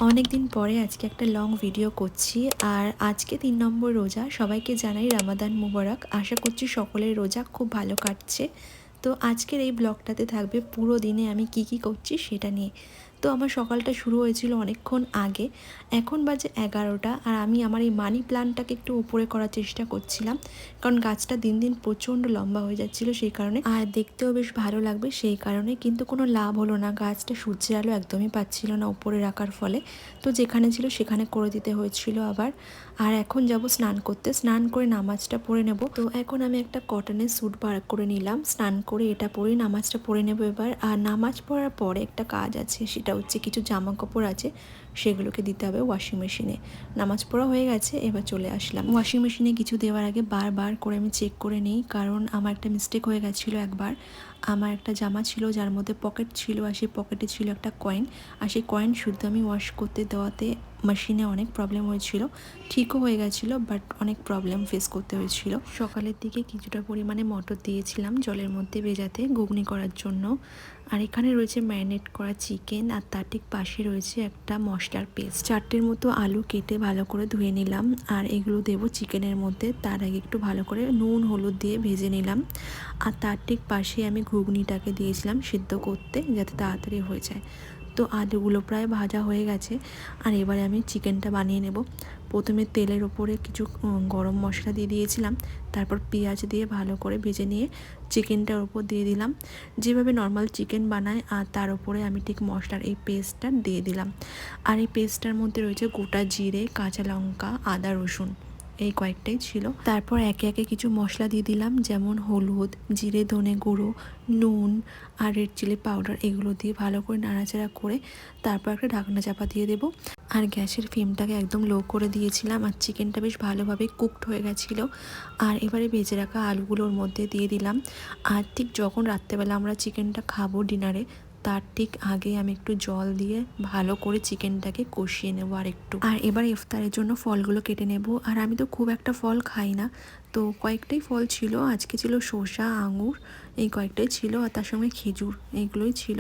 অনেক দিন পরে আজকে একটা লং ভিডিও করছি। আর আজকে 3 নম্বর রোজা। সবাইকে জানাই রামাদান মুবারক। আশা করছি সকলের রোজা খুব ভালো কাটছে। তো আজকের এই ব্লগটাতে থাকবে পুরো দিনে আমি কি কি করছি সেটা নিয়ে। তো আমার সকালটা শুরু হয়েছিল অনেকক্ষণ আগে, এখন বাজে 11টা। আর আমি আমার এই মানি প্ল্যান্টটাকে একটু উপরে করার চেষ্টা করছিলাম, কারণ গাছটা দিন দিন প্রচণ্ড লম্বা হয়ে যাচ্ছিলো সেই কারণে, আর দেখতেও বেশ ভালো লাগবে সেই কারণে। কিন্তু কোনো লাভ হলো না, গাছটা সূর্যের আলো একদমই পাচ্ছিল না উপরে রাখার ফলে। তো যেখানে ছিল সেখানে করে দিতে হয়েছিল আবার। আর এখন যাব স্নান করতে, স্নান করে নামাজটা পড়ে নেব। তো এখন আমি একটা কটনের স্যুট বার করে নিলাম, স্নান করে এটা পরে নামাজটা পড়ে নেব এবার। আর নামাজ পড়ার পরে একটা কাজ আছে, সেটা হচ্ছে কিছু জামা কাপড় আছে, সেগুলোকে দিতে হবে ওয়াশিং মেশিনে। নামাজ পড়া হয়ে গেছে, এবার চলে আসলাম ওয়াশিং মেশিনে। কিছু দেওয়ার আগে বারবার করে আমি চেক করে নিই, কারণ আমার একটা মিস্টেক হয়ে গেছিলো একবার। আমার একটা জামা ছিল যার মধ্যে পকেট ছিল, আর সেই পকেটে ছিল একটা কয়েন। আর সেই কয়েন শুদ্ধ আমি ওয়াশ করতে দেওয়াতে মেশিনে অনেক প্রবলেম হয়েছিল। ঠিকও হয়ে গেছিলো, বাট অনেক প্রবলেম ফেস করতে হয়েছিল। সকালের দিকে কিছুটা পরিমাণে মটর দিয়েছিলাম জলের মধ্যে ভেজাতে ঘুগনি করার জন্য। আর এখানে রয়েছে ম্যারিনেট করা চিকেন, আর তার ঠিক পাশে রয়েছে একটা মশলার পেস্ট। 4টের মতো আলু কেটে ভালো করে ধুয়ে নিলাম, আর এগুলো দেবো চিকেনের মধ্যে। তার আগে একটু ভালো করে নুন হলুদ দিয়ে ভেজে নিলাম। আর তার ঠিক পাশে আমি ঘুগনিটাকে দিয়েছিলাম সিদ্ধ করতে, যাতে তাড়াতাড়ি হয়ে যায়। তো আলুগুলো প্রায় ভাজা হয়ে গেছে, আর এবারে আমি চিকেনটা বানিয়ে নেব। প্রথমে তেলের ওপরে কিছু গরম মশলা দিয়ে দিয়েছিলাম, তারপর পেঁয়াজ দিয়ে ভালো করে ভেজে নিয়ে চিকেনটার ওপর দিয়ে দিলাম, যেভাবে নর্মাল চিকেন বানায়। আর তার উপরে আমি ঠিক মশলার এই পেস্টটা দিয়ে দিলাম। আর এই পেস্টটার মধ্যে রয়েছে গোটা জিরে, কাঁচা লঙ্কা, আদা রসুন, এই কয়েকটাই ছিল। তারপর একে একে কিছু মশলা দিয়ে দিলাম, যেমন হলুদ, জিরে, ধনে গুঁড়ো, নুন আর রেড চিলি পাউডার। এগুলো দিয়ে ভালো করে নাড়াচাড়া করে তারপর একটা ঢাকনা চাপা দিয়ে দেবো। আর গ্যাসের ফ্লেমটাকে একদম লো করে দিয়েছিলাম। আর চিকেনটা বেশ ভালোভাবে কুকড হয়ে গেছিলো। আর এবারে ভেজে রাখা আলুগুলোর মধ্যে দিয়ে দিলাম। আর ঠিক যখন রাত্রেবেলা আমরা চিকেনটা খাবো ডিনারে, তার ঠিক আগে আমি একটু জল দিয়ে ভালো করে চিকেনটাকে কষিয়ে নেবো আর একটু। আর এবার ইফতারের জন্য ফলগুলো কেটে নেব। আর আমি তো খুব একটা ফল খাই না, তো কয়েকটাই ফল ছিল। আজকে ছিল শসা, আঙুর, এই কয়েকটাই ছিল। আর তার সঙ্গে খেজুর, এইগুলোই ছিল।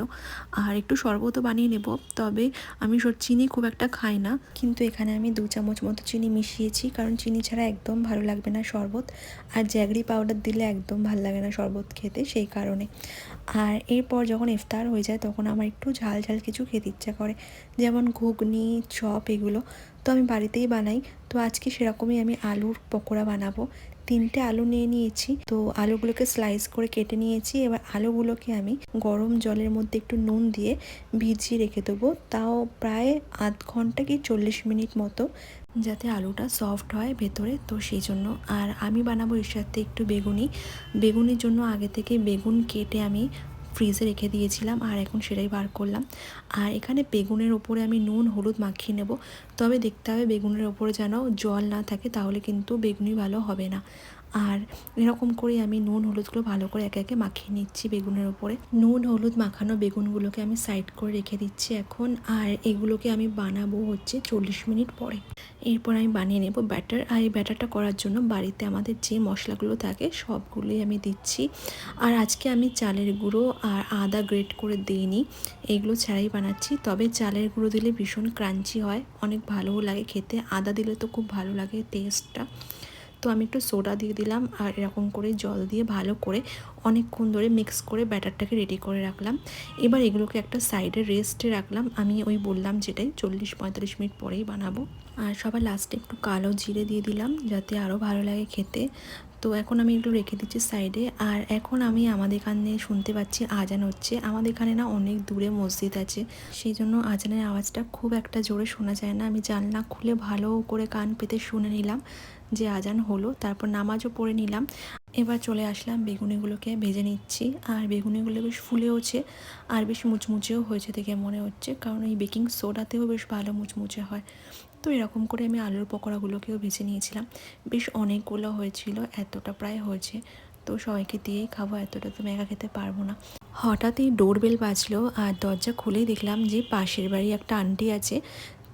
আর একটু শরবতও বানিয়ে নেব। তবে আমি চিনি খুব একটা খাই না, কিন্তু এখানে আমি 2 চামচ মতো চিনি মিশিয়েছি, কারণ চিনি ছাড়া একদম ভালো লাগবে না শরবত। আর জ্যাগরি পাউডার দিলে একদম ভালো লাগে না শরবত খেতে, সেই কারণে। আর এরপর যখন ইফতার হয়ে যায় তখন আমার একটু ঝাল ঝাল কিছু খেতে ইচ্ছা করে, যেমন ঘুগনি, চপ, এগুলো তো আমি বাড়িতেই বানাই। তো আজকে সেরকমই আমি আলুর পকোড়া বানাবো। 3টে আলু নিয়ে নিয়েছি, তো আলুগুলোকে স্লাইস করে কেটে নিয়েছি। এবার আলুগুলোকে আমি গরম জলের মধ্যে একটু নুন দিয়ে ভিজিয়ে রেখে দেবো, তাও প্রায় আধ ঘন্টা কি 40 মিনিট মতো, যাতে আলুটা সফট হয় ভেতরে। তো সেই জন্য। আর আমি বানাবো এর সাথে একটু বেগুনির জন্য আগে থেকে বেগুন কেটে আমি ফ্রিজে রেখে দিয়েছিলাম, আর এখন সেটাই বার করলাম। আর এখানে বেগুনের ওপরে আমি নুন হলুদ মাখিয়ে নেব। তবে দেখতে হবে বেগুনের ওপরে যেন জল না থাকে, তাহলে কিন্তু বেগুনি ভালো হবে না। আর এরকম করে আমি নুন হলুদগুলো ভালো করে একে একে মাখিয়ে নিচ্ছি বেগুনের ওপরে। নুন হলুদ মাখানো বেগুনগুলোকে আমি সাইড করে রেখে দিচ্ছি এখন। আর এগুলোকে আমি বানাবো হচ্ছে 40 মিনিট পরে। এরপর আমি বানিয়ে নেব ব্যাটার। আর এই ব্যাটারটা করার জন্য বাড়িতে আমাদের যে মশলাগুলো থাকে সবগুলোই আমি দিচ্ছি। আর আজকে আমি চালের গুঁড়ো আর আদা গ্রেট করে দিইনি, এগুলো ছাড়াই বানাচ্ছি। তবে চালের গুঁড়ো দিলে ভীষণ ক্রাঞ্চি হয়, অনেক ভালোও লাগে খেতে। আদা দিলে তো খুব ভালো লাগে টেস্টটা। তো আমি একটু সোডা দিয়ে দিলাম, আর এরকম করে জল দিয়ে ভালো করে অনেকক্ষণ ধরে মিক্স করে ব্যাটারটাকে রেডি করে রাখলাম। এবার এগুলোকে একটা সাইডে রেস্টে রাখলাম। আমি ওই বললাম যেটাই 40-45 মিনিট পরেই বানাবো। আর সবার লাস্টে একটু কালো জিরে দিয়ে দিলাম, যাতে আরও ভালো লাগে খেতে। তো এখন আমি একটু রেখে দিচ্ছি সাইডে। আর এখন আমি আমাদের এখানে শুনতে পাচ্ছি আজান হচ্ছে। আমাদের এখানে না অনেক দূরে মসজিদ আছে, সেই জন্য আজানের আওয়াজটা খুব একটা জোরে শোনা যায় না। আমি জানলা খুলে ভালো করে কান পেতে শুনে নিলাম যে আজান হলো, তারপর নামাজও পড়ে নিলাম। এবার চলে আসলাম বেগুনিগুলোকে ভেজে নিচ্ছি। আর বেগুনিগুলো বেশ ফুলেওছে, আর বেশ মুচমুচেও হয়েছে দেখে মনে হচ্ছে, কারণ এই বেকিং সোডাতেও বেশ ভালো মুচমুচে হয়। তো এরকম করে আমি আলুর পকোড়াগুলোকেও ভেজে নিয়েছিলাম। বেশ অনেকগুলো হয়েছিল, এতটা প্রায় হয়েছে। তো সবাইকে দিয়েই খাবো, এতটা তো আমি একা খেতে পারবো না। হঠাৎই ডোরবেল বাজলো, আর দরজা খুলেই দেখলাম যে পাশের বাড়ি একটা আন্টি আছে।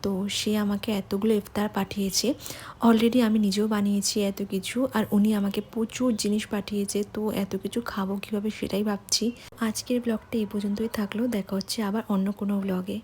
তো সে আমাকে এতগুলো ইফতার পাঠিয়েছে। অলরেডি আমি নিজেও বানিয়েছি এত কিছু, আর উনি আমাকে প্রচুর জিনিস পাঠিয়েছে। তো এত কিছু খাবো কীভাবে সেটাই ভাবছি। আজকের ব্লগটা এই পর্যন্তই থাকলো, দেখা হচ্ছে আবার অন্য কোনো ব্লগে।